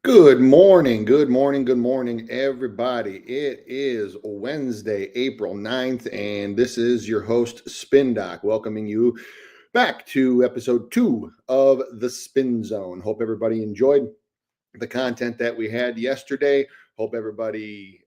Good morning, everybody. It is Wednesday, April 9th, and this is your host, Spin Doc, welcoming you back to episode 2 of the Spin Zone. Hope everybody enjoyed the content that we had yesterday. Hope everybody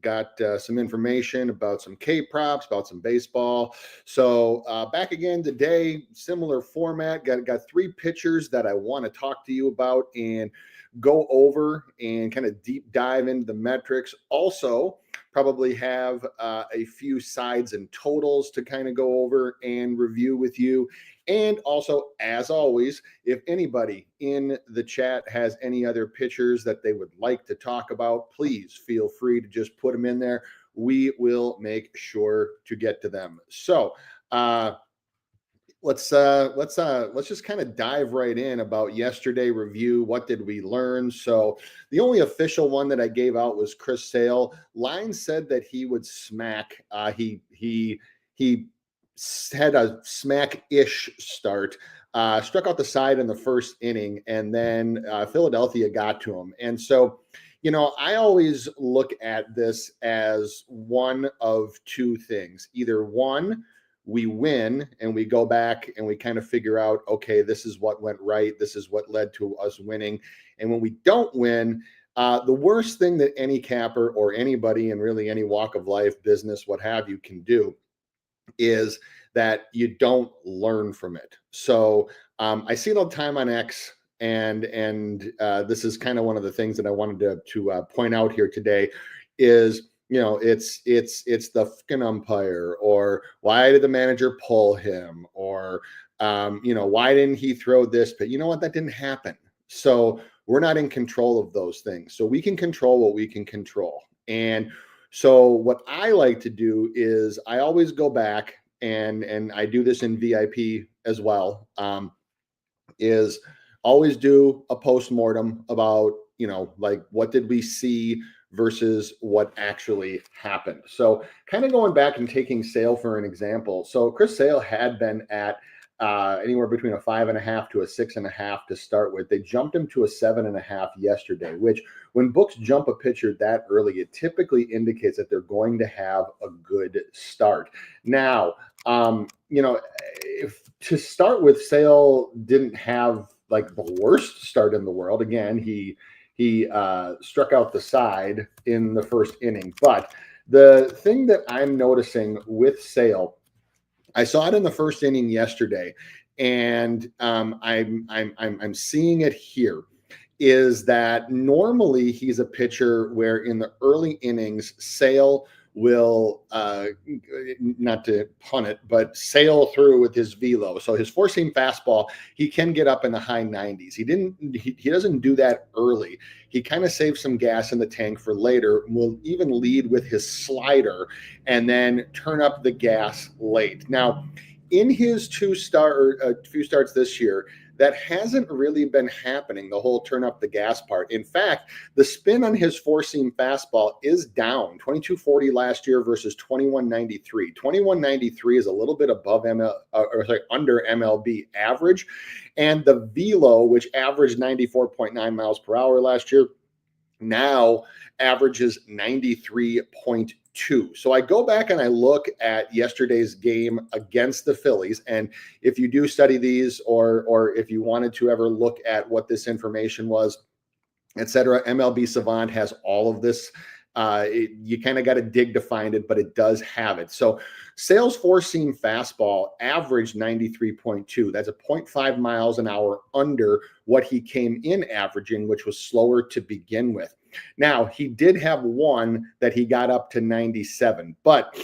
got some information about some K props, about some baseball. So back again today, similar format. Got three pitchers that I want to talk to you about and go over and kind of deep dive into the metrics. Also, probably have a few sides and totals to kind of go over and review with you. And also, as always, if anybody in the chat has any other pitchers that they would like to talk about, please feel free to just put them in there. We will make sure to get to them. So, let's just kind of dive right in about yesterday review. What did we learn? So the only official one that I gave out was Chris Sale. Line said that he would smack. He had a smack-ish start. Struck out the side in the first inning, and then Philadelphia got to him. And so, I always look at this as one of two things. Either one, we win and we go back and we kind of figure out, okay, this is what went right. This is what led to us winning. And when we don't win, the worst thing that any capper or anybody in really any walk of life, business, what have you, can do is that you don't learn from it. So I see it all the time on X, and this is kind of one of the things that I wanted to point out here today is, it's the fucking umpire, or why did the manager pull him, or why didn't he throw this? But you know what? That didn't happen. So we're not in control of those things. So we can control what we can control. And so what I like to do is I always go back, and I do this in VIP as well, is always do a post-mortem about, like, what did we see versus what actually happened. So kind of going back and taking Sale for an example. So Chris Sale had been at anywhere between a 5.5 to a 6.5 to start with. They jumped him to a 7.5 yesterday, which when books jump a pitcher that early, it typically indicates that they're going to have a good start. Now, if to start with, Sale didn't have like the worst start in the world. Again, he struck out the side in the first inning. But the thing that I'm noticing with Sale, I saw it in the first inning yesterday, and I'm seeing it here, is that normally he's a pitcher where in the early innings, Sale will not to pun it, but sail through with his velo. So his four seam fastball, he can get up in the high 90s. He doesn't do that early. He kind of saves some gas in the tank for later. Will even lead with his slider and then turn up the gas late. Now, in his few starts this year, that hasn't really been happening, the whole turn up the gas part. In fact, the spin on his four seam fastball is down 2240 last year versus 2193. 2193 is a little bit above under MLB average. And the velo, which averaged 94.9 miles per hour last year, now averages 93.2. So I go back and I look at yesterday's game against the Phillies. And if you do study these, or if you wanted to ever look at what this information was, etc., MLB Savant has all of this. You kind of got to dig to find it, but it does have it. So Sale's four-seam fastball averaged 93.2. That's a 0.5 miles an hour under what he came in averaging, which was slower to begin with. Now, he did have one that he got up to 97, but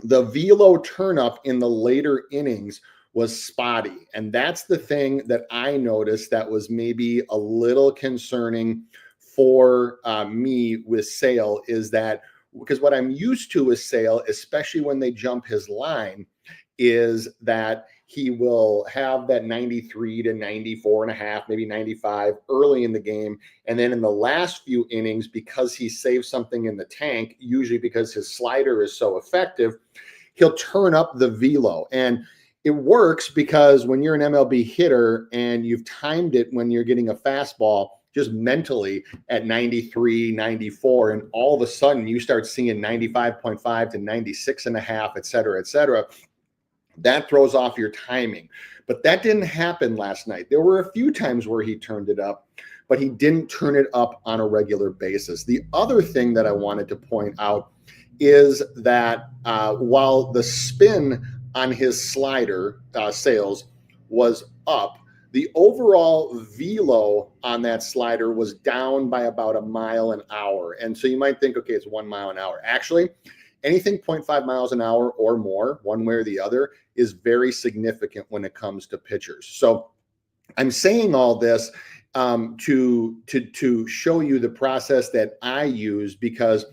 the velo turnup in the later innings was spotty. And that's the thing that I noticed that was maybe a little concerning for me with Sale, is that because what I'm used to with Sale, especially when they jump his line, is that he will have that 93 to 94.5, maybe 95 early in the game. And then in the last few innings, because he saved something in the tank, usually because his slider is so effective, he'll turn up the velo. And it works because when you're an MLB hitter and you've timed it when you're getting a fastball, just mentally at 93, 94, and all of a sudden you start seeing 95.5 to 96.5, et cetera, et cetera. That throws off your timing. But that didn't happen last night. There were a few times where he turned it up, but he didn't turn it up on a regular basis. The other thing that I wanted to point out is that while the spin on his slider sales was up, the overall velo on that slider was down by about a mile an hour. And so you might think, okay, it's 1 mile an hour. Actually, anything 0.5 miles an hour or more, one way or the other, is very significant when it comes to pitchers. So I'm saying all this to show you the process that I use, because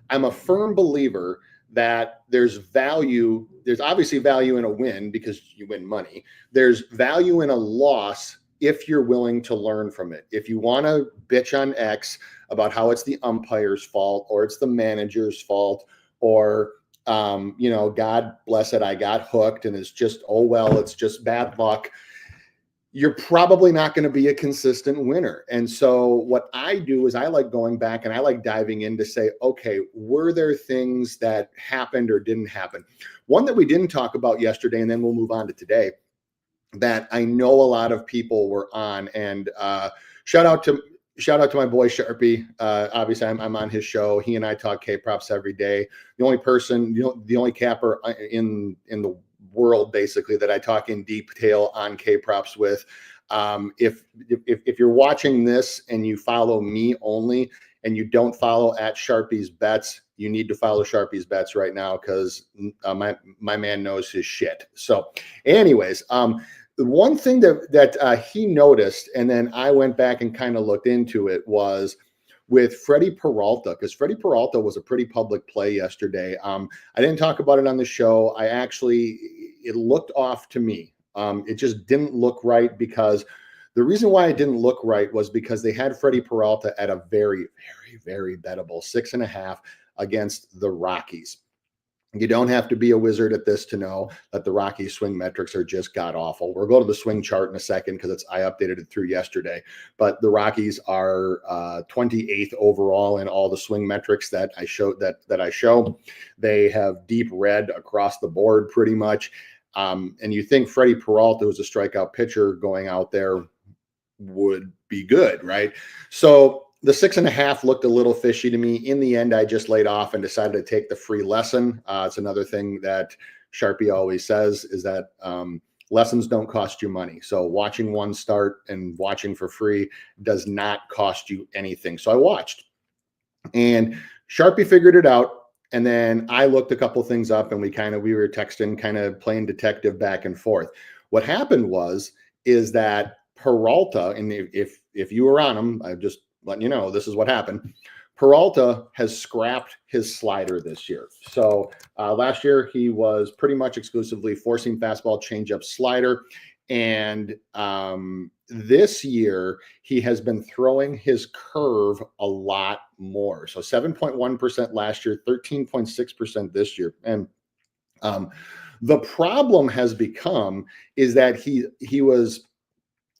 I'm a firm believer that there's value. There's obviously value in a win because you win money. There's value in a loss if you're willing to learn from it. If you want to bitch on X about how it's the umpire's fault or it's the manager's fault, or God bless it, I got hooked and it's just, oh well, it's just bad luck, you're probably not going to be a consistent winner. And so what I do is I like going back and I like diving in to say, okay, were there things that happened or didn't happen? One that we didn't talk about yesterday, and then we'll move on to today, that I know a lot of people were on, and shout out to my boy Sharpie. Obviously I'm on his show. He and I talk K-props every day. The only person, the only capper in the world basically that I talk in detail on K-props with. If you're watching this and you follow me only and you don't follow at Sharpie's Bets, you need to follow Sharpie's Bets right now, because my man knows his shit. So anyways, the one thing that he noticed, and then I went back and kind of looked into it, was with Freddie Peralta, because Freddie Peralta was a pretty public play yesterday. I didn't talk about it on the show. It looked off to me. It just didn't look right, because the reason why it didn't look right was because they had Freddie Peralta at a very, very, very bettable 6.5 against the Rockies. You don't have to be a wizard at this to know that the Rockies swing metrics are just god awful. We'll go to the swing chart in a second because I updated it through yesterday. But the Rockies are 28th overall in all the swing metrics that I show. They have deep red across the board pretty much. And you think Freddie Peralta, who's a strikeout pitcher going out there, would be good, right? So the 6.5 looked a little fishy to me. In the end, I just laid off and decided to take the free lesson. It's another thing that Sharpie always says, is that lessons don't cost you money. So watching one start and watching for free does not cost you anything. So I watched, and Sharpie figured it out. And then I looked a couple things up, and we were texting, kind of playing detective back and forth. What happened is that Peralta, and if you were on him, I just letting you know, this is what happened. Peralta has scrapped his slider this year. So last year he was pretty much exclusively four-seam fastball, changeup, slider. And this year he has been throwing his curve a lot more. So 7.1% last year, 13.6% this year. And the problem has become is that he was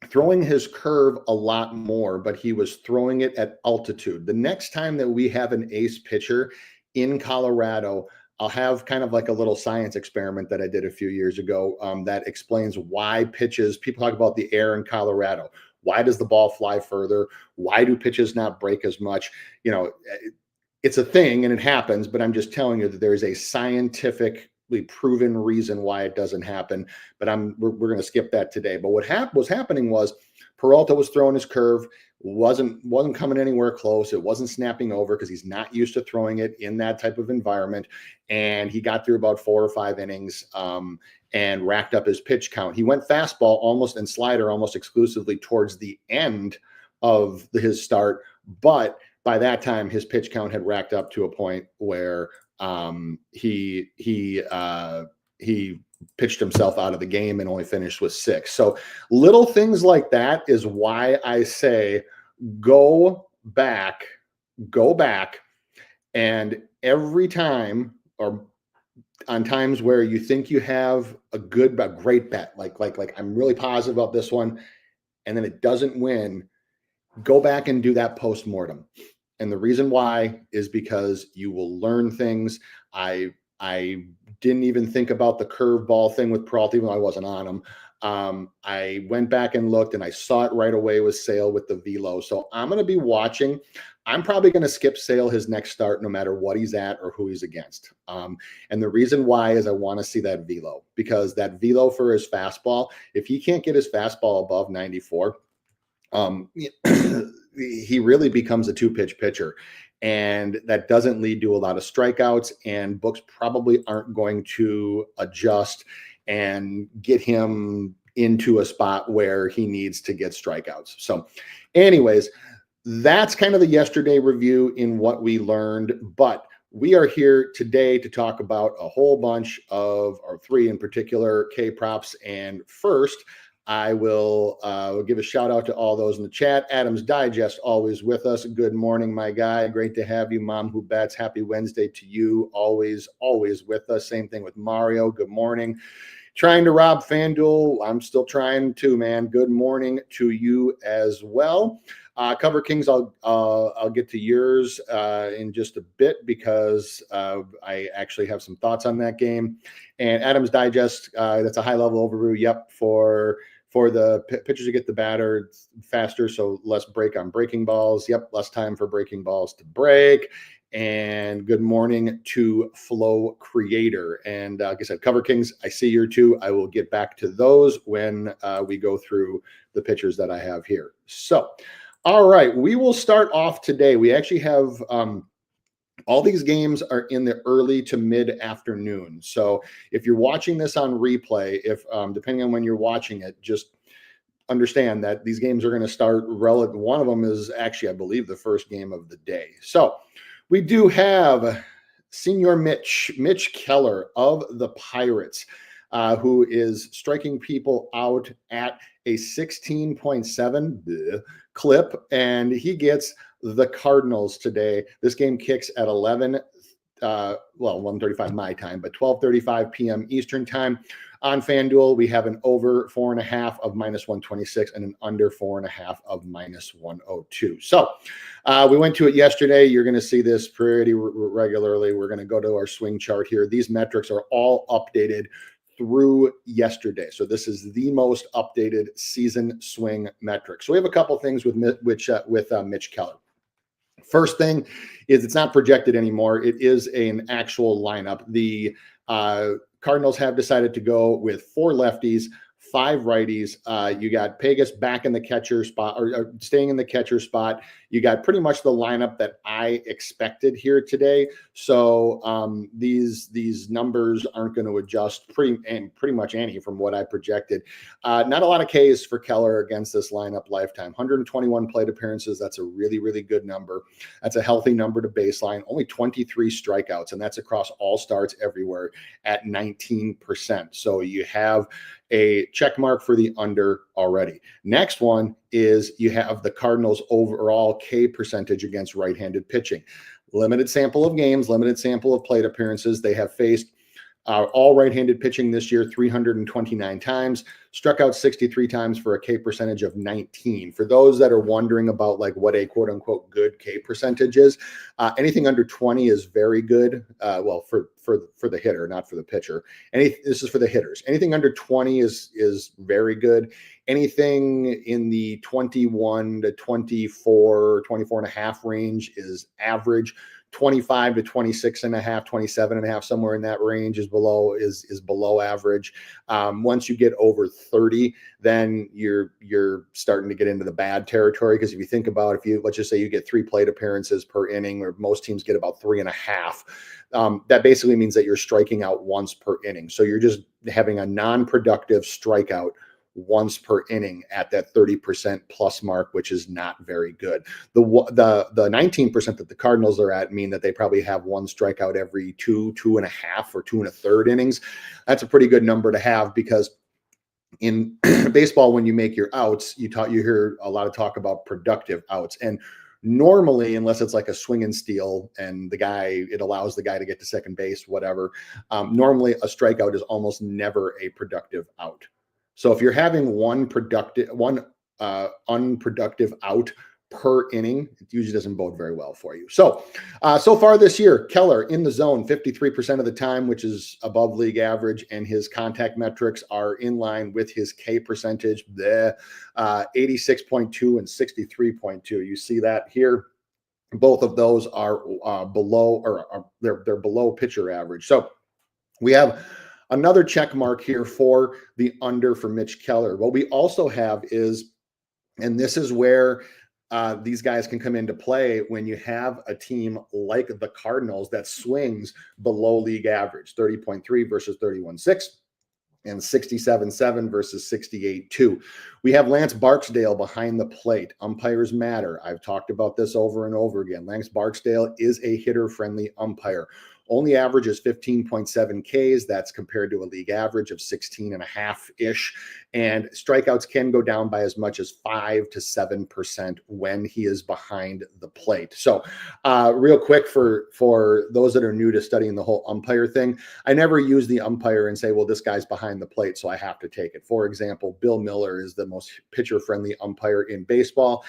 throwing his curve a lot more, but he was throwing it at altitude. The next time that we have an ace pitcher in Colorado, I'll have kind of like a little science experiment that I did a few years ago that explains why people talk about the air in Colorado. Why does the ball fly further? Why do pitches not break as much? It's a thing and it happens, but I'm just telling you that there is a scientifically proven reason why it doesn't happen. But we're going to skip that today. But what was happening was Peralta was throwing his curve, wasn't coming anywhere close. It wasn't snapping over because he's not used to throwing it in that type of environment. And he got through about 4 or 5 innings and racked up his pitch count. He went fastball and slider almost exclusively towards the end of his start, but by that time his pitch count had racked up to a point where he pitched himself out of the game and only finished with 6. So little things like that is why I say go back, and every time, or on times where you think you have a great bet, like I'm really positive about this one, and then it doesn't win, Go back and do that post-mortem. And the reason why is because you will learn things. I didn't even think about the curveball thing with Peralta, even though I wasn't on him. I went back and looked and I saw it right away with Sale with the velo. So I'm going to be watching. I'm probably going to skip Sale his next start, no matter what he's at or who he's against. And the reason why is I want to see that velo, because that velo for his fastball, if he can't get his fastball above 94, he really becomes a two-pitch pitcher, and that doesn't lead to a lot of strikeouts, and books probably aren't going to adjust and get him into a spot where he needs to get strikeouts. So anyways, that's kind of the yesterday review in what we learned, but we are here today to talk about a whole bunch of, or three in particular, K props. And first, I will give a shout out to all those in the chat. Adams Digest, always with us. Good morning, my guy. Great to have you. Mom Who Bets, happy Wednesday to you. Always with us. Same thing with Mario. Good morning. Trying to rob FanDuel. I'm still trying to, man. Good morning to you as well. Cover Kings, I'll get to yours in just a bit, because I actually have some thoughts on that game. And Adams Digest, that's a high-level overview. Yep, for the pitchers to get the batter faster, so less break on breaking balls. Yep, less time for breaking balls to break. And good morning to Flow Creator. And like I said, Cover Kings, I see your two. I will get back to those when we go through the pitchers that I have here. So, all right, we will start off today. We actually have all these games are in the early to mid afternoon. So if you're watching this on replay, if depending on when you're watching it, just understand that these games are going to start relative. One of them is actually, I believe, the first game of the day. So we do have Senior Mitch Keller of the Pirates, who is striking people out at a 16.7 clip, and he gets the Cardinals today. This game kicks at 1:35 my time, but 12:35 p.m. Eastern time. On FanDuel, we have an over 4.5 of -126 and an under 4.5 of -102. So we went to it yesterday. You're going to see this pretty regularly. We're going to go to our swing chart here. These metrics are all updated through yesterday. So this is the most updated season swing metric. So we have a couple things with Mitch Keller. First thing is it's not projected anymore. It is an actual lineup. The Cardinals have decided to go with 4 lefties, 5 righties. You got Pegas back in the catcher spot, or staying in the catcher spot. You got pretty much the lineup that I expected here today. So these numbers aren't going to adjust pretty much any from what I projected. Not a lot of Ks for Keller against this lineup lifetime. 121 plate appearances. That's a really, really good number. That's a healthy number to baseline. Only 23 strikeouts, and that's across all starts everywhere at 19%. So you have a check mark for the under already. Next one is you have the Cardinals' overall K percentage against right-handed pitching. Limited sample of games, limited sample of plate appearances. They have faced all right-handed pitching this year 329 times, struck out 63 times for a K percentage of 19. For those that are wondering about like what a quote unquote good K percentage is, anything under 20 is very good. Well, for the hitter, not for the pitcher. This is for the hitters. Anything under 20 is very good. Anything in the 21 to 24, 24 and a half range is average. 25 to 26 and a half, 27 and a half, somewhere in that range is below average. Once you get over 30, then you're starting to get into the bad territory. Because if you think about, let's just say you get 3 plate appearances per inning, or most teams get about 3.5, that basically means that you're striking out once per inning. So you're just having a non-productive strikeout once per inning at that 30% plus mark, which is not very good. The 19% that the Cardinals are at mean that they probably have 1 strikeout every 2.5, or 2 1/3 innings. That's a pretty good number to have, because in baseball, when you make your outs, you hear a lot of talk about productive outs. And normally, unless it's like a swing and steal and it allows the guy to get to second base, whatever, normally a strikeout is almost never a productive out. So if you're having one unproductive out per inning. It usually doesn't bode very well for you. So, so far this year, Keller in the zone 53% of the time, which is above league average, and his contact metrics are in line with his K percentage, 86.2 and 63.2. You see that here. Both of those are below, or they're below pitcher average. So we have another check mark here for the under for Mitch Keller. What we also have is, and this is where these guys can come into play when you have a team like the Cardinals that swings below league average, 30.3 versus 31.6. And 67.7 versus 68.2. We have Lance Barksdale behind the plate. Umpires matter. I've talked about this over and over again. Lance Barksdale is a hitter-friendly umpire. Only averages 15.7 Ks. That's compared to a league average of 16 and a half-ish. And strikeouts can go down by as much as 5 to 7% when he is behind the plate. So real quick for those that are new to studying the whole umpire thing, I never use the umpire and say, well, this guy's behind the plate, so I have to take it. For example, Bill Miller is the most pitcher-friendly umpire in baseball.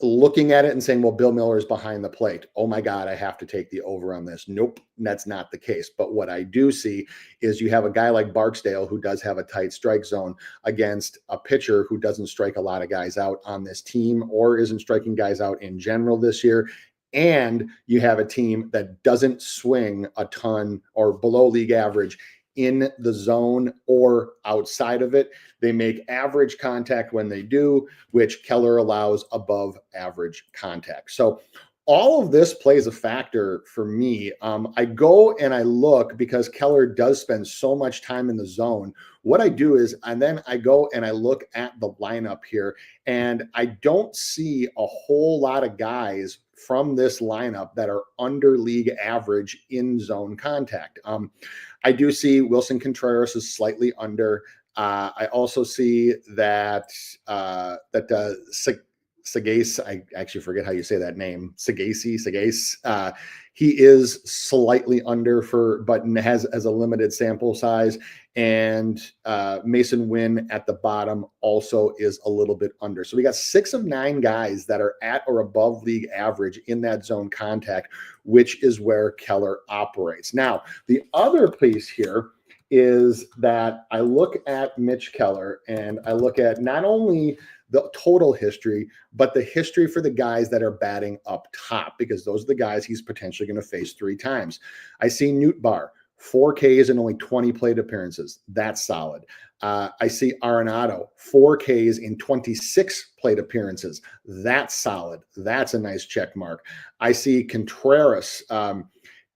Looking at it and saying, well, Bill Miller is behind the plate. Oh my God, I have to take the over on this. Nope, that's not the case. But what I do see is you have a guy like Barksdale who does have a tight strike zone against a pitcher who doesn't strike a lot of guys out on this team or isn't striking guys out in general this year. And you have a team that doesn't swing a ton or below league average in the zone or outside of it. They make average contact when they do, which Keller allows above average contact. So all of this plays a factor for me. I go and I look because Keller does spend so much time in the zone. What I do is, and then I go and I look at the lineup here, and I don't see a whole lot of guys from this lineup that are under league average in zone contact. I do see Wilson Contreras is slightly under. I also see that Sagase, I actually forget how you say that name, Sagase. He is slightly under but has a limited sample size. And Mason Wynn at the bottom also is a little bit under. So we got 6 of 9 guys that are at or above league average in that zone contact, which is where Keller operates. Now, the other piece here is that I look at Mitch Keller and I look at not only the total history, but the history for the guys that are batting up top, because those are the guys he's potentially going to face 3 times. I see Nootbaar, 4 Ks and only 20 plate appearances. That's solid. I see Arenado, 4 Ks in 26 plate appearances. That's solid. That's a nice check mark. I see Contreras,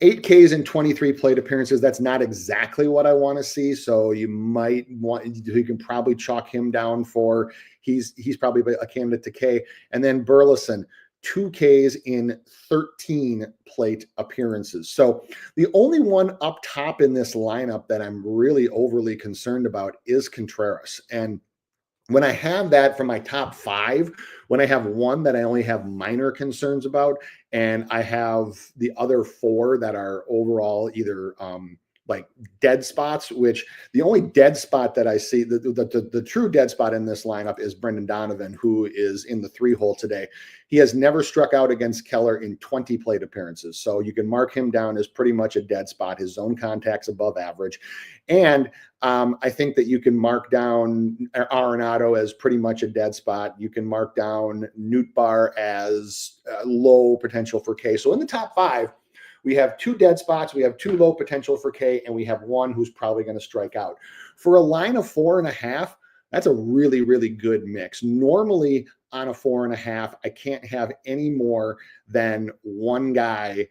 8 Ks in 23 plate appearances. That's not exactly what I want to see. So you can probably chalk him down for, he's probably a candidate to K. And then Burleson, 2 Ks in 13 plate appearances. So the only one up top in this lineup that I'm really overly concerned about is Contreras. And when I have that for my top 5, when I have one that I only have minor concerns about, and I have the other 4 that are overall either like dead spots, which the only dead spot that I see, the true dead spot in this lineup is Brendan Donovan, who is in the 3-hole today. He has never struck out against Keller in 20 plate appearances. So you can mark him down as pretty much a dead spot. His zone contact's above average. And I think that you can mark down Arenado as pretty much a dead spot. You can mark down Nootbaar as low potential for K. So in the top 5, we have 2 dead spots, we have 2 low potential for K, and we have 1 who's probably going to strike out. For a line of 4.5, that's a really, really good mix. Normally on a 4.5, I can't have any more than 1 guy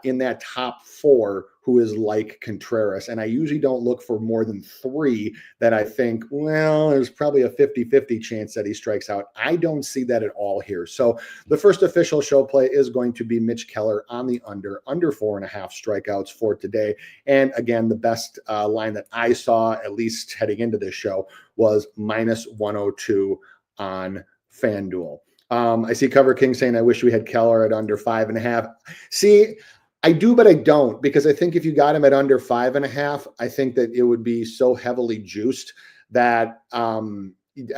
in that top 4 who is like Contreras. And I usually don't look for more than 3 that I think, well, there's probably a 50-50 chance that he strikes out. I don't see that at all here. So the first official show play is going to be Mitch Keller on the under 4.5 strikeouts for today. And again, the best line that I saw, at least heading into this show, was -102 on FanDuel. I see Cover King saying, I wish we had Keller at under 5.5. See, I do, but I don't, because I think if you got him at under 5.5, I think that it would be so heavily juiced that, I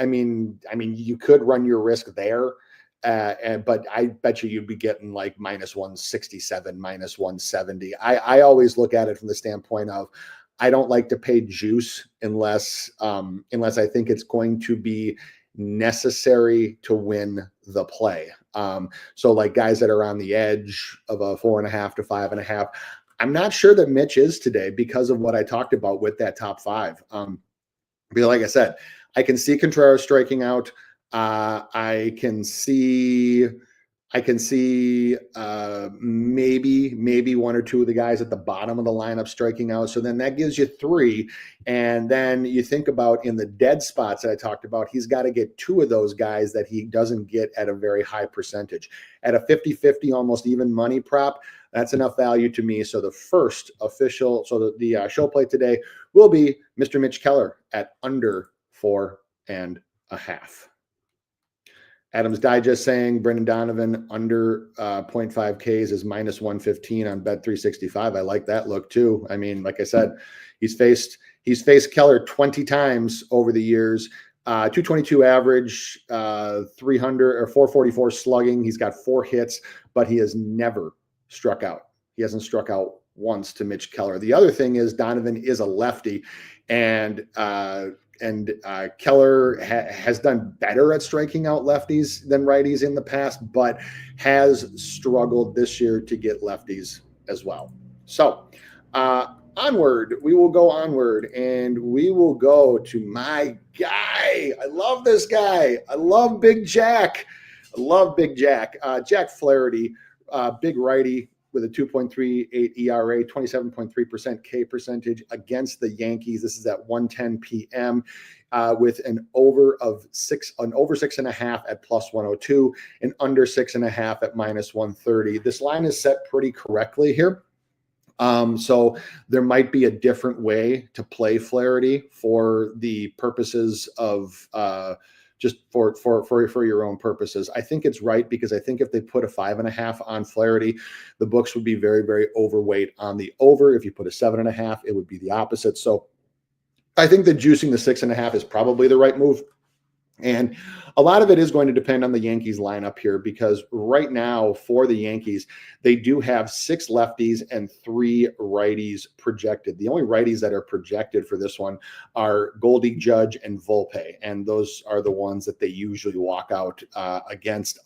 mean, you could run your risk there. But I bet you'd be getting like minus 167, minus 170. I always look at it from the standpoint of I don't like to pay juice unless I think it's going to be necessary to win the play. So like guys that are on the edge of a 4.5 to 5.5. I'm not sure that Mitch is today because of what I talked about with that top five. But like I said, I can see Contreras striking out. I can see maybe one or two of the guys at the bottom of the lineup striking out. So then that gives you three. And then you think about in the dead spots that I talked about, he's got to get two of those guys that he doesn't get at a very high percentage. At a 50-50, almost even money prop, that's enough value to me. So the first official, so the show play today will be Mr. Mitch Keller at under 4.5. Adams Digest saying Brendan Donovan under 0.5 Ks is minus 115 on Bet 365. I like that look too. I mean, like I said, he's faced Keller 20 times over the years. 222 average, 300 or 444 slugging. He's got 4 hits, but he has never struck out. He hasn't struck out once to Mitch Keller. The other thing is Donovan is a lefty, and Keller has done better at striking out lefties than righties in the past, but has struggled this year to get lefties as well. So onward, we will go onward, and we will go to my guy. I love this guy. I love Big Jack. Jack Flaherty, big righty with a 2.38 ERA, 27.3% K percentage against the Yankees. This is at 1:10 p.m. With an over 6.5 at plus 102, and under 6.5 at minus 130. This line is set pretty correctly here. So there might be a different way to play Flaherty for the purposes of just for your own purposes. I think it's right because I think if they put a 5.5 on Flaherty, the books would be very, very overweight on the over. If you put a 7.5, it would be the opposite. So I think that juicing the 6.5 is probably the right move. And a lot of it is going to depend on the Yankees lineup here, because right now for the Yankees, they do have 6 lefties and 3 righties projected. The only righties that are projected for this one are Goldie, Judge, and Volpe. And those are the ones that they usually walk out against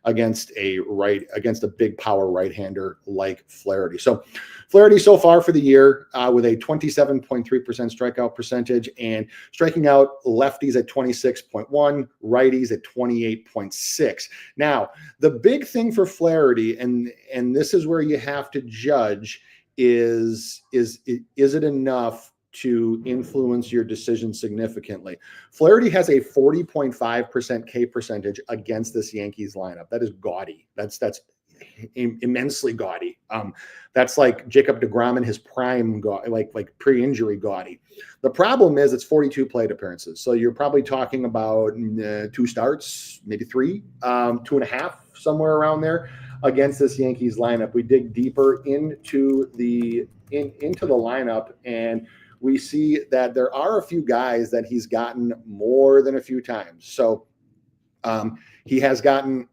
against a big power right-hander like Flaherty. So Flaherty so far for the year with a 27.3% strikeout percentage and striking out lefties at 26.1, righties at 28.6. Now, the big thing for Flaherty, and this is where you have to judge, is it enough to influence your decision significantly? Flaherty has a 40.5% K percentage against this Yankees lineup. That is gaudy. That's immensely gaudy. That's like Jacob deGrom in his prime, like pre-injury gaudy. The problem is it's 42 plate appearances, so you're probably talking about 2 starts, maybe 3, 2.5, somewhere around there against this Yankees lineup. We dig deeper into the lineup, and we see that there are a few guys that he's gotten more than a few times. So he has gotten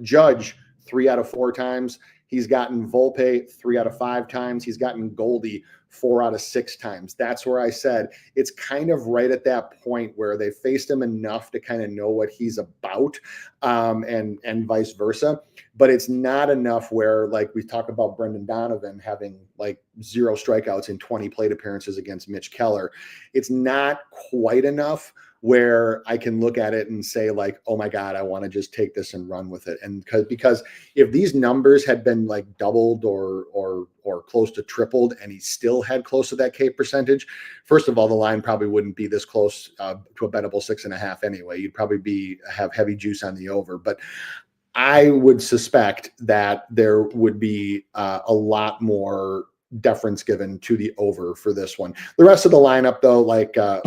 Judge 3 out of 4 times. He's gotten Volpe 3 out of 5 times. He's gotten Goldie 4 out of 6 times. That's where I said it's kind of right at that point where they faced him enough to kind of know what he's about, and vice versa. But it's not enough where, like we talk about Brendan Donovan having like 0 strikeouts in 20 plate appearances against Mitch Keller. It's not quite enough where I can look at it and say like, oh my God, I want to just take this and run with it. And because if these numbers had been like doubled or close to tripled, and he still had close to that K percentage, first of all, the line probably wouldn't be this close to a bettable 6.5 anyway. You'd probably have heavy juice on the over. But I would suspect that there would be a lot more deference given to the over for this one. The rest of the lineup, though, like the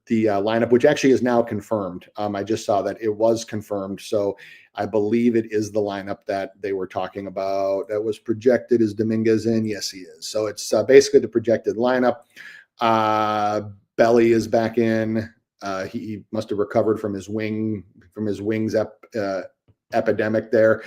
lineup, which actually is now confirmed. I just saw that it was confirmed, so I believe it is the lineup that they were talking about that was projected. Is Dominguez in? Yes, he is. So it's basically the projected lineup. Belly is back in. he must have recovered from his wings epidemic there.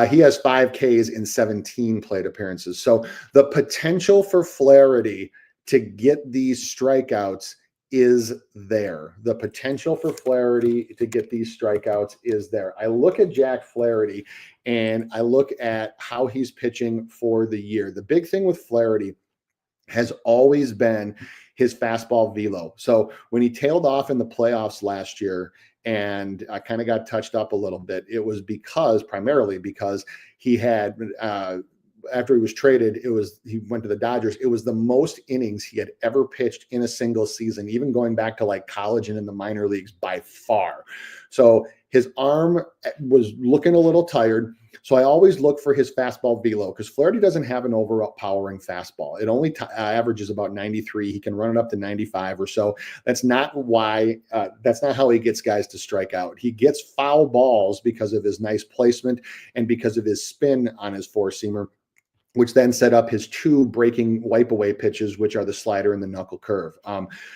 He has 5 Ks in 17 plate appearances. So the potential for Flaherty to get these strikeouts is there. The potential for Flaherty to get these strikeouts is there. I look at Jack Flaherty and I look at how he's pitching for the year. The big thing with Flaherty has always been his fastball velo. So when he tailed off in the playoffs last year and kind of got touched up a little bit, it was primarily because he had after he was traded, he went to the Dodgers. It was the most innings he had ever pitched in a single season, even going back to like college and in the minor leagues by far. So his arm was looking a little tired. So I always look for his fastball velo because Flaherty doesn't have an overpowering fastball. It only averages about 93. He can run it up to 95 or so. That's not how he gets guys to strike out. He gets foul balls because of his nice placement and because of his spin on his four-seamer, which then set up his 2 breaking wipe away pitches, which are the slider and the knuckle curve.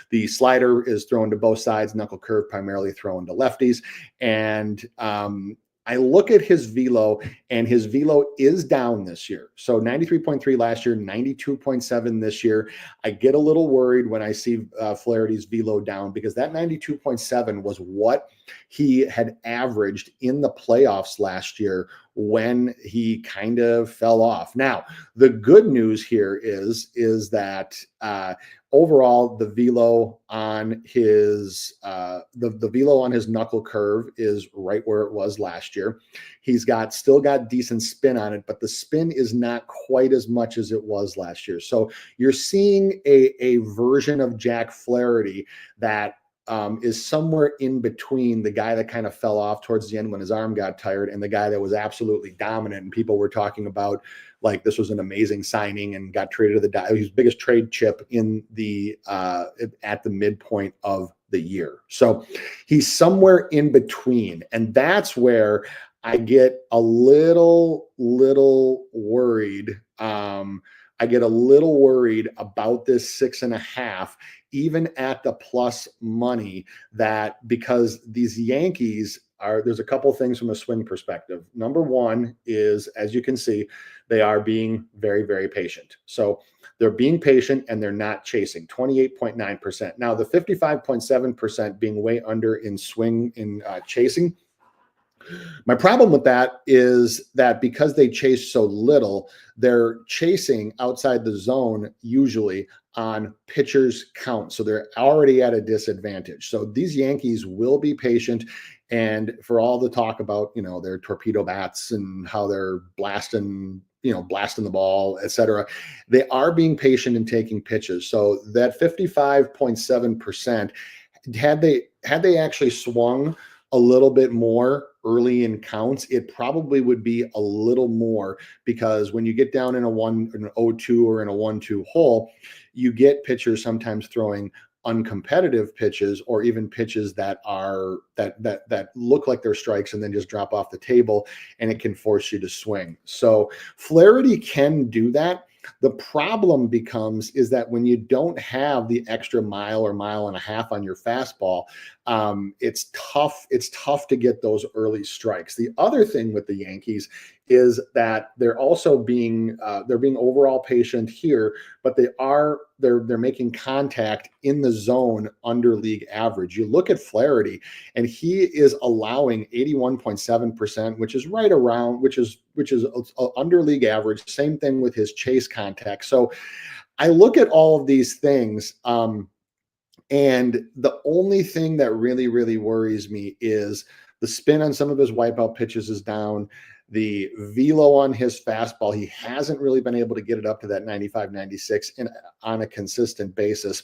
The slider is thrown to both sides, knuckle curve primarily thrown to lefties. And I look at his velo, and his velo is down this year. So 93.3 last year, 92.7 this year. I get a little worried when I see Flaherty's velo down because that 92.7 was what he had averaged in the playoffs last year when he kind of fell off. Now, the good news here is that overall the velo on his the velo on his knuckle curve is right where it was last year. He's still got decent spin on it, but the spin is not quite as much as it was last year. So you're seeing a version of Jack Flaherty that is somewhere in between the guy that kind of fell off towards the end when his arm got tired and the guy that was absolutely dominant. And people were talking about like this was an amazing signing and got traded to the Dodgers. His biggest trade chip in at the midpoint of the year. So he's somewhere in between. And that's where I get a little worried. I get a little worried about this 6.5, even at the plus money, because these Yankees there's a couple of things from a swing perspective. Number one is, as you can see, they are being very, very patient. So they're being patient and they're not chasing 28.9%. Now the 55.7% being way under in swing in chasing. My problem with that is that because they chase so little, they're chasing outside the zone usually on pitchers count. So they're already at a disadvantage. So these Yankees will be patient. And for all the talk about, their torpedo bats and how they're blasting the ball, et cetera, they are being patient and taking pitches. So that 55.7%, had they actually swung a little bit more early in counts, it probably would be a little more, because when you get down in an 0-2 or in a 1-2 hole, you get pitchers sometimes throwing uncompetitive pitches or even pitches that look like they're strikes and then just drop off the table, and it can force you to swing. So Flaherty can do that. The problem is that when you don't have the extra mile or mile and a half on your fastball, it's tough to get those early strikes. The other thing with the Yankees is that they're also being overall patient here, but they're making contact in the zone under league average. You look at Flaherty, and he is allowing 81.7%, which is right around, which is under league average. Same thing with his chase contact. So I look at all of these things, and the only thing that really, really worries me is the spin on some of his wipeout pitches is down. The velo on his fastball, he hasn't really been able to get it up to that 95, 96 on a consistent basis.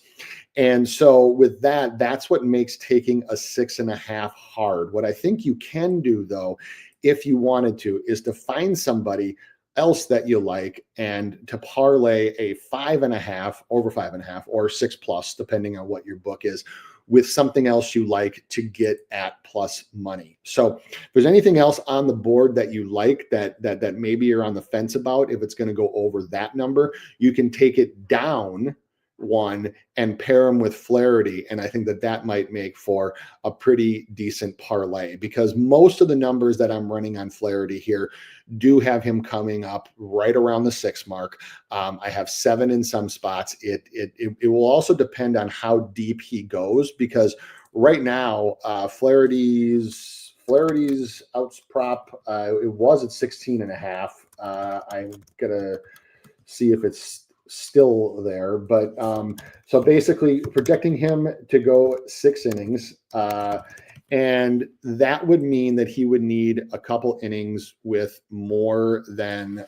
And so with that's what makes taking a 6.5 hard. What I think you can do, though, if you wanted to, is to find somebody else that you like and to parlay a 5.5 over 5.5 or 6+, depending on what your book is, with something else you like to get at plus money. So if there's anything else on the board that you like that maybe you're on the fence about, if it's going to go over that number, you can take it down one and pair him with Flaherty. And I think that that might make for a pretty decent parlay, because most of the numbers that I'm running on Flaherty here do have him coming up right around the 6 mark. I have 7 in some spots. It will also depend on how deep he goes, because right now, Flaherty's outs prop, it was at 16.5. I'm gonna see if it's still there, but so basically projecting him to go 6 innings, and that would mean that he would need a couple innings with more than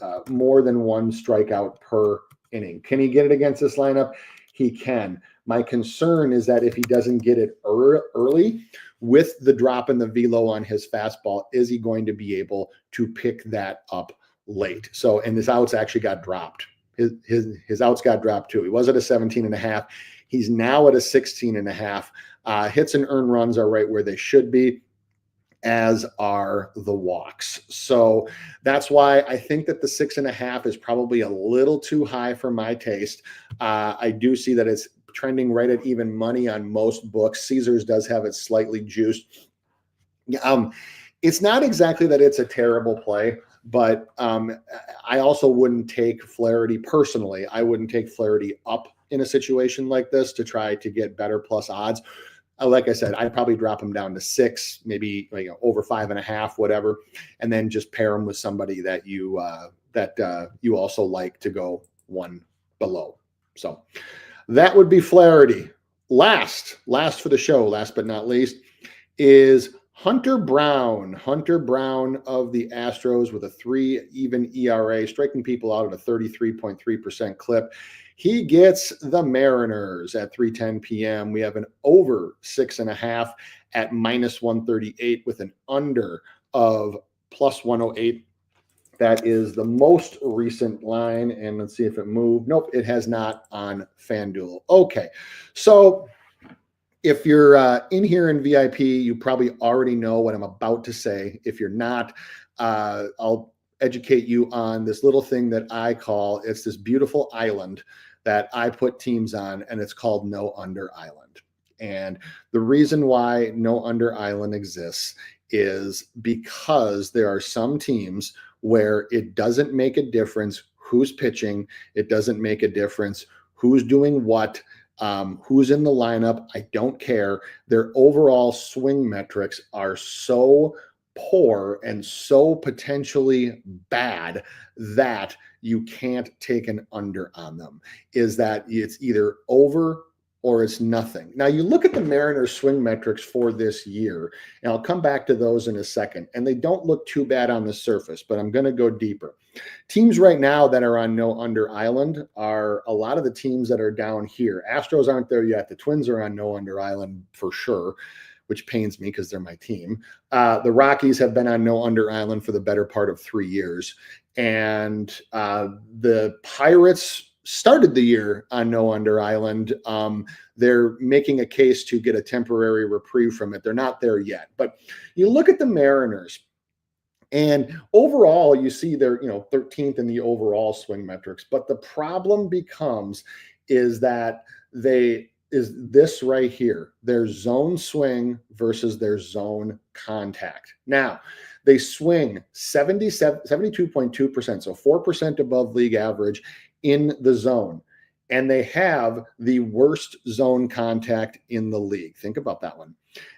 one strikeout per inning. Can he get it against this lineup? He can. My concern is that if he doesn't get it early, with the drop in the velo on his fastball, is he going to be able to pick that up late? So, and his outs actually got dropped. His outs got dropped too. He was at a 17.5. He's now at a 16.5. Hits and earned runs are right where they should be, as are the walks. So that's why I think that the 6.5 is probably a little too high for my taste. I do see that it's trending right at even money on most books. Caesars does have it slightly juiced. It's not exactly that it's a terrible play, but I also wouldn't take Flaherty personally. I wouldn't take Flaherty up in a situation like this to try to get better plus odds. Like I said, I'd probably drop him down to 6, maybe over 5.5, whatever, and then just pair him with somebody that you also like to go one below. So that would be Flaherty. Last for the show, last but not least, is Hunter Brown. Hunter Brown of the Astros with a 3 even ERA, striking people out at a 33.3% clip. He gets the Mariners at 3:10 p.m. We have an over 6.5 at -138 with an under of +108. That is the most recent line. And let's see if it moved. Nope, it has not on FanDuel. Okay, so if you're in here in VIP, you probably already know what I'm about to say. If you're not, I'll educate you on this little thing that I call, it's this beautiful island that I put teams on, and it's called No Under Island. And the reason why No Under Island exists is because there are some teams where it doesn't make a difference who's pitching. It doesn't make a difference who's doing what, who's in the lineup. I don't care. Their overall swing metrics are so poor and so potentially bad that you can't take an under on them. Is that it's either over or it's nothing. Now you look at the Mariners swing metrics for this year, and I'll come back to those in a second, and they don't look too bad on the surface, but I'm going to go deeper. Teams right now that are on No Under Island are a lot of the teams that are down here. Astros aren't there yet. The Twins are on No Under Island for sure, which pains me because they're my team. The Rockies have been on No Under Island for the better part of 3 years. And the Pirates started the year on No Under Island. They're making a case to get a temporary reprieve from it. They're not there yet. But you look at the Mariners, and overall, you see they're 13th in the overall swing metrics. But the problem becomes is that is this right here, their zone swing versus their zone contact. Now, they swing 72.2%, so 4% above league average in the zone. And they have the worst zone contact in the league. Think about that one.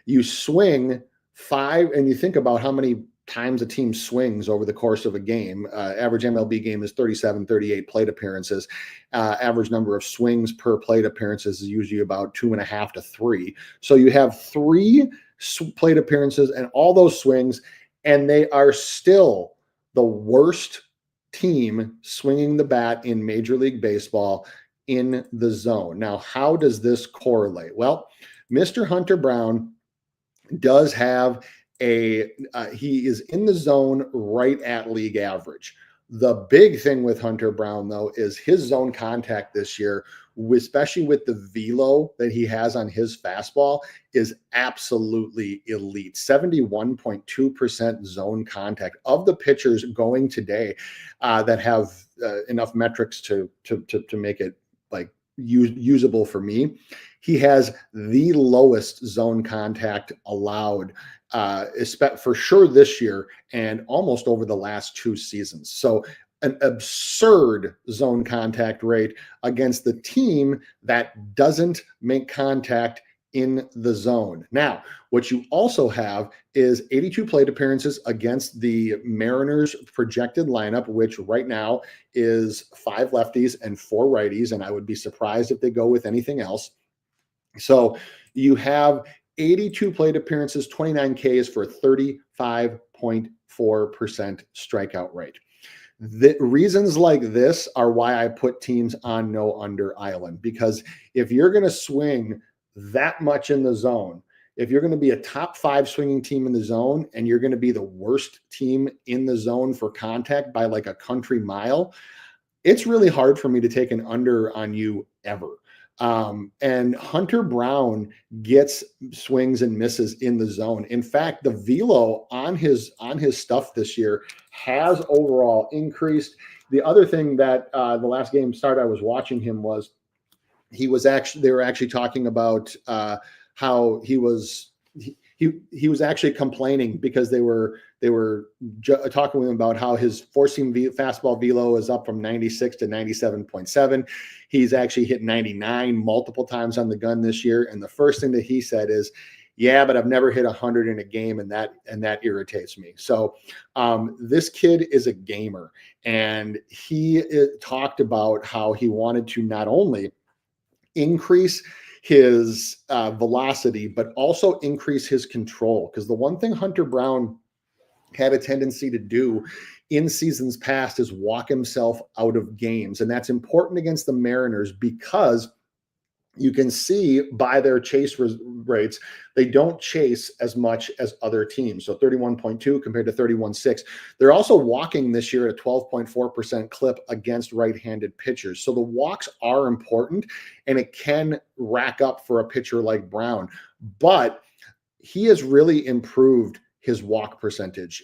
You swing 5, and you think about how many times a team swings over the course of a game. Average MLB game is 37, 38 plate appearances. Average number of swings per plate appearances is usually about 2.5 to 3. So you have 3 plate appearances and all those swings, and they are still the worst team swinging the bat in Major League Baseball in the zone. Now, how does this correlate? Well, Mr. Hunter Brown does have he is in the zone right at league average. The big thing with Hunter Brown, though, is his zone contact this year, especially with the velo that he has on his fastball, is absolutely elite. 71.2% zone contact of the pitchers going today that have enough metrics to make it usable for me. He has the lowest zone contact allowed, for sure this year and almost over the last 2 seasons. So an absurd zone contact rate against the team that doesn't make contact in the zone. Now, what you also have is 82 plate appearances against the Mariners projected lineup, which right now is 5 lefties and 4 righties. And I would be surprised if they go with anything else. So you have 82 plate appearances, 29 Ks for 35.4% strikeout rate. The reasons like this are why I put teams on no under island, because if you're going to swing that much in the zone, if you're going to be a top 5 swinging team in the zone and you're going to be the worst team in the zone for contact by like a country mile, it's really hard for me to take an under on you ever. And Hunter Brown gets swings and misses in the zone. In fact, the velo on his stuff this year has overall increased. The other thing that the last game started, I was watching him was they were actually talking about how he was actually complaining because they were talking with him about how his four-seam fastball velo is up from 96 to 97.7. He's actually hit 99 multiple times on the gun this year. And the first thing that he said is, yeah, but I've never hit 100 in a game, and that irritates me. So this kid is a gamer, and he talked about how he wanted to not only increase his velocity, but also increase his control. Because the one thing Hunter Brown had a tendency to do in seasons past is walk himself out of games. And that's important against the Mariners because you can see by their chase rates, they don't chase as much as other teams. So 31.2 compared to 31.6. They're also walking this year at a 12.4% clip against right-handed pitchers. So the walks are important, and it can rack up for a pitcher like Brown. But he has really improved his walk percentage.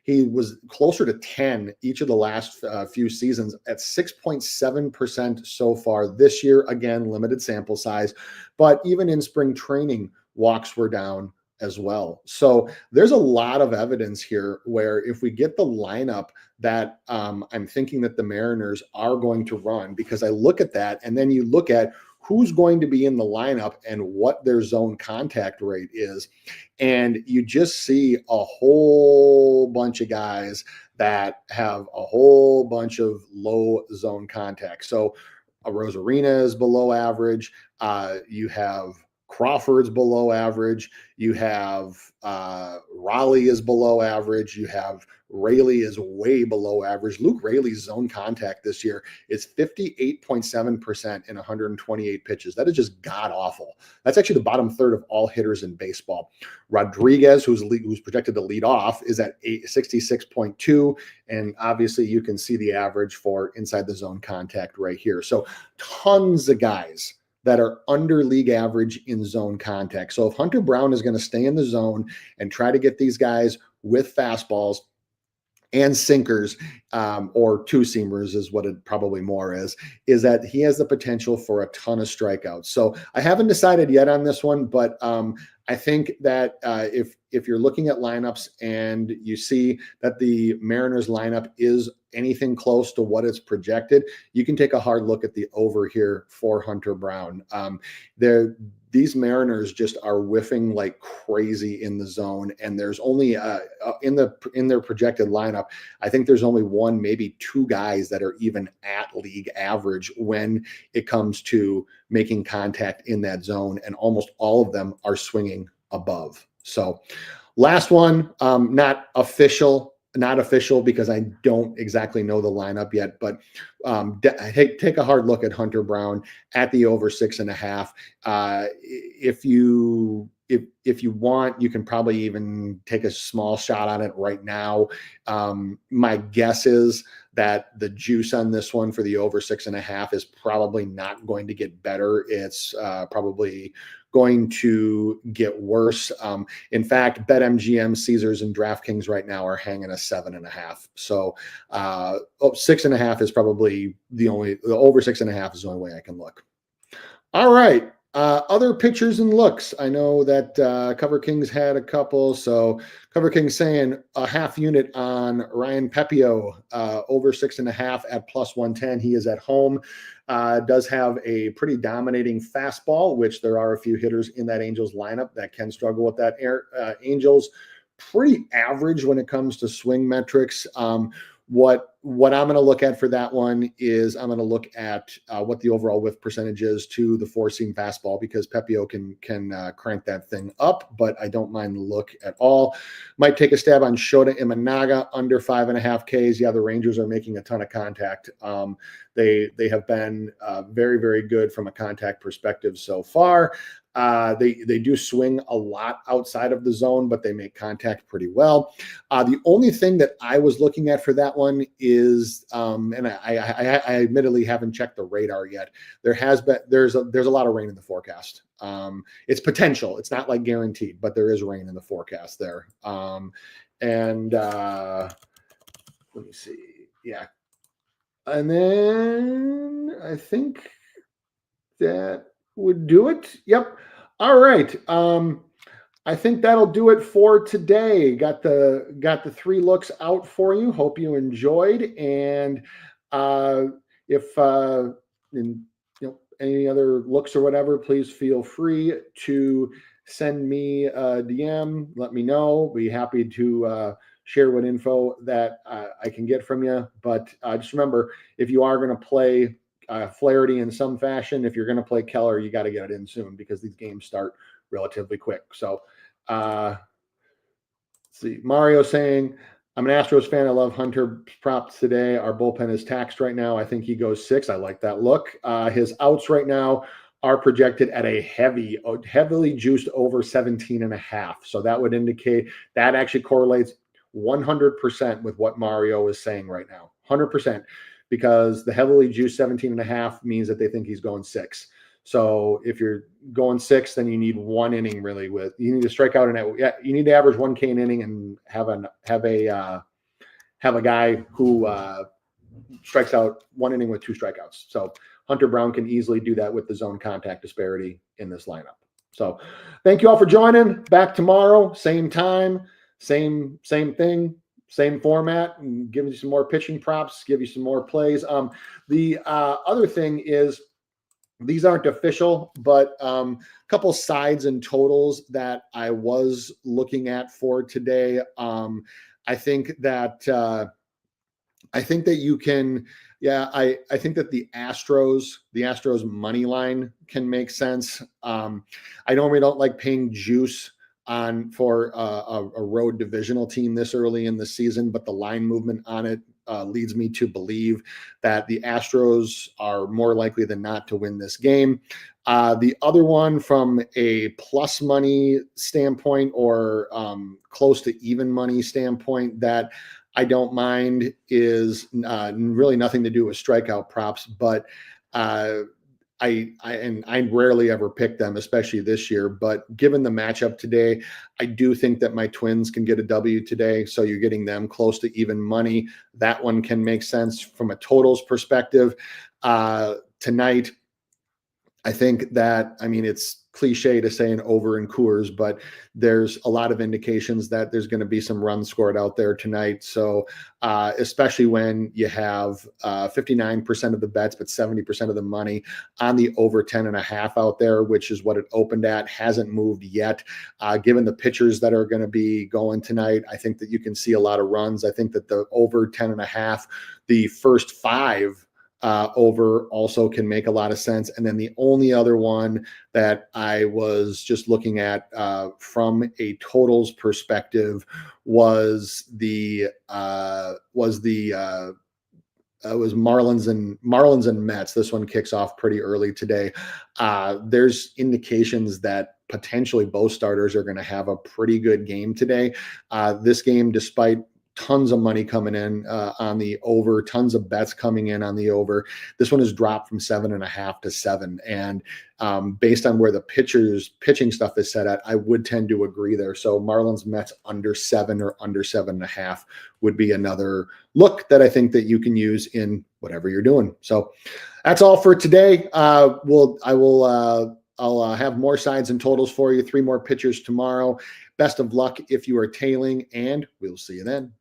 He was closer to 10 each of the last few seasons at 6.7% so far this year. Again, limited sample size, but even in spring training, walks were down as well. So there's a lot of evidence here where if we get the lineup that I'm thinking that the Mariners are going to run, because I look at that and then you look at who's going to be in the lineup and what their zone contact rate is. And you just see a whole bunch of guys that have a whole bunch of low zone contact. So Rosarina is below average. You have Crawford's below average. You have Raleigh is below average. You have Raley is way below average. Luke Raley's zone contact this year is 58.7% in 128 pitches. That is just god awful. That's actually the bottom third of all hitters in baseball. Rodriguez, who's projected to lead off, is at 66.2. And obviously you can see the average for inside the zone contact right here. So tons of guys that are under league average in zone contact. So if Hunter Brown is going to stay in the zone and try to get these guys with fastballs and sinkers, or two-seamers is what it probably more is that he has the potential for a ton of strikeouts. So I haven't decided yet on this one, but I think that if you're looking at lineups and you see that the Mariners lineup is anything close to what it's projected, you can take a hard look at the over here for Hunter Brown. These Mariners just are whiffing like crazy in the zone, and there's only in their projected lineup, I think there's only one, maybe two guys that are even at league average when it comes to making contact in that zone, and almost all of them are swinging above. So last one, not official because I don't exactly know the lineup yet, but take a hard look at Hunter Brown at the over 6.5. If you want, you can probably even take a small shot on it right now. My guess is that the juice on this one for the over 6.5 is probably not going to get better. It's probably going to get worse. In fact, BetMGM, Caesars, and DraftKings right now are hanging a 7.5. So 6.5 is probably the over 6.5 is the only way I can look. All right. Other pitchers and looks. I know that Cover Kings had a couple. So Cover Kings saying a half unit on Ryan Pepio, over 6.5 at plus 110. He is at home. Does have a pretty dominating fastball, which there are a few hitters in that Angels lineup that can struggle with that. Angels pretty average when it comes to swing metrics. What I'm going to look at for that one is I'm going to look at what the overall whiff percentage is to the four seam fastball, because Pepio can crank that thing up, but I don't mind the look at all. Might take a stab on Shota Imanaga under 5.5 Ks. Yeah, the Rangers are making a ton of contact. They have been very, very good from a contact perspective so far. They do swing a lot outside of the zone, but they make contact pretty well. The only thing that I was looking at for that one is, and I admittedly haven't checked the radar yet. There's a lot of rain in the forecast. It's potential. It's not like guaranteed, but there is rain in the forecast there. And let me see. Yeah. And then I think that would do it. Yep. All right. I think that'll do it for today. Got the three looks out for you. Hope you enjoyed. And if any other looks or whatever, please feel free to send me a DM. Let me know. Be happy to share what info that I can get from you. But just remember, if you are going to play Flaherty in some fashion, if you're going to play Keller, you got to get it in soon, because these games start relatively quick. So let's see, Mario saying, I'm an Astros fan. I love Hunter props today. Our bullpen is taxed right now. I think he goes 6. I like that look. His outs right now are projected at a heavily juiced over 17.5. So that would indicate that actually correlates 100% with what Mario is saying right now. 100%. Because the heavily juiced 17.5 means that they think he's going 6. So if you're going 6, then you need 1 inning really you need to strike out you need to average 1 K an inning and have a guy who strikes out 1 inning with 2 strikeouts. So Hunter Brown can easily do that with the zone contact disparity in this lineup. So thank you all for joining. Back tomorrow, same time, same thing. Same format, and give you some more pitching props, give you some more plays. The other thing is, these aren't official, but a couple sides and totals that I was looking at for today. I think that you can, I think that the Astros money line can make sense. I normally don't like paying juice for a road divisional team this early in the season, but the line movement on it leads me to believe that the Astros are more likely than not to win this game. The other one, from a plus money standpoint or close to even money standpoint, that I don't mind, is really nothing to do with strikeout props, but I rarely ever pick them, especially this year. But given the matchup today, I do think that my Twins can get a W today. So you're getting them close to even money. That one can make sense from a totals perspective. Tonight, I think that, it's cliche to say an over in Coors, but there's a lot of indications that there's going to be some runs scored out there tonight. So especially when you have 59% of the bets, but 70% of the money on the over 10.5 out there, which is what it opened at, hasn't moved yet. Given the pitchers that are going to be going tonight, I think that you can see a lot of runs. I think that the over 10.5, the first 5 over also can make a lot of sense. And then the only other one that I was just looking at from a totals perspective was Marlins and Mets. This one kicks off pretty early today. There's indications that potentially both starters are going to have a pretty good game today. This game, despite tons of money coming in on the over, tons of bets coming in on the over. This one has dropped from 7.5 to 7. And based on where the pitching stuff is set at, I would tend to agree there. So Marlins Mets under 7 or under 7.5 would be another look that I think that you can use in whatever you're doing. So that's all for today. I'll have more sides and totals for you. 3 more pitchers tomorrow. Best of luck if you are tailing, and we'll see you then.